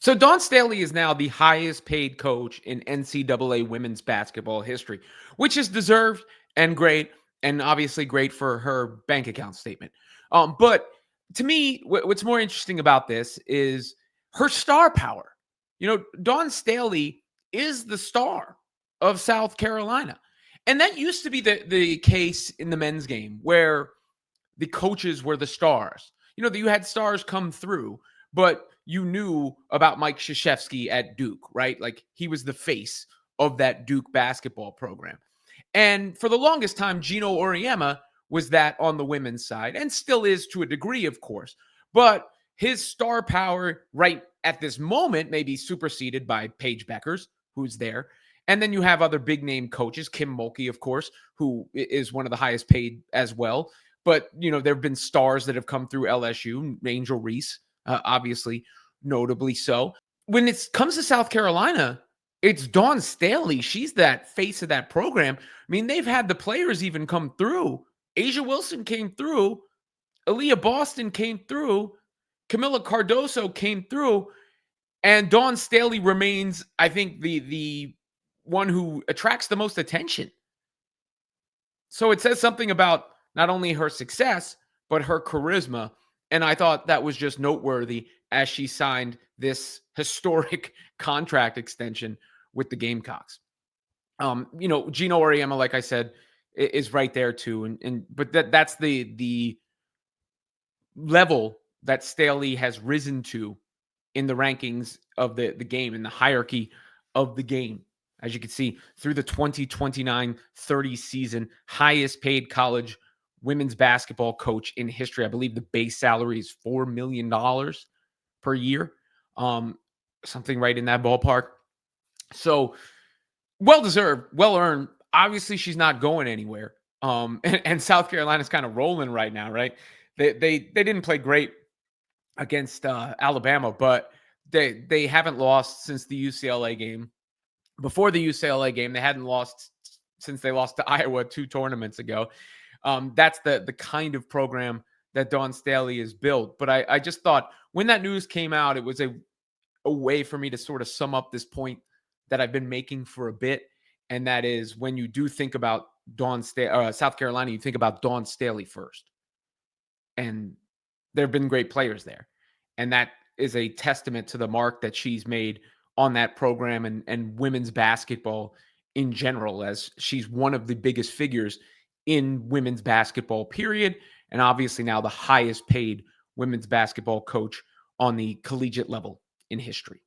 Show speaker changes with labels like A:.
A: So Dawn Staley is now the highest paid coach in NCAA women's basketball history, which is deserved and great, and obviously great for her bank account statement. But to me, what's more interesting about this is her star power. Dawn Staley is the star of South Carolina. And that used to be the case in the men's game where the coaches were the stars. You had stars come through, but you knew about Mike Krzyzewski at Duke, right? Like he was the face of that Duke basketball program. And for the longest time, Gino Auriemma was that on the women's side and still is to a degree, of course. But his star power right at this moment may be superseded by Paige Beckers, who's there. And then you have other big name coaches, Kim Mulkey, of course, who is one of the highest paid as well. But, there have been stars that have come through LSU, Angel Reese, obviously, notably so. When it comes to South Carolina, it's Dawn Staley. She's that face of that program. I mean, they've had the players even come through. Asia Wilson came through. Aaliyah Boston came through. Camila Cardoso came through. And Dawn Staley remains, I think, the one who attracts the most attention. So it says something about not only her success, but her charisma. And I thought that was just noteworthy as she signed this historic contract extension with the Gamecocks. Gino Auriemma, like I said, is right there too. But that's the level that Staley has risen to in the rankings of the game, in the hierarchy of the game. As you can see, through the 2029-30 season, highest paid college women's basketball coach in history. I believe the base salary is $4 million per year. Something right in that ballpark. So well-deserved, well-earned. Obviously, she's not going anywhere. And South Carolina's kind of rolling right now, right? They didn't play great against Alabama, but they haven't lost since the UCLA game. Before the UCLA game, they hadn't lost since they lost to Iowa 2 tournaments ago. That's the kind of program that Dawn Staley is built. But I just thought when that news came out, it was a way for me to sort of sum up this point that I've been making for a bit. And that is when you do think about South Carolina, you think about Dawn Staley first. And there have been great players there. And that is a testament to the mark that she's made on that program and women's basketball in general, as she's one of the biggest figures in women's basketball, period. And obviously now the highest paid women's basketball coach on the collegiate level in history.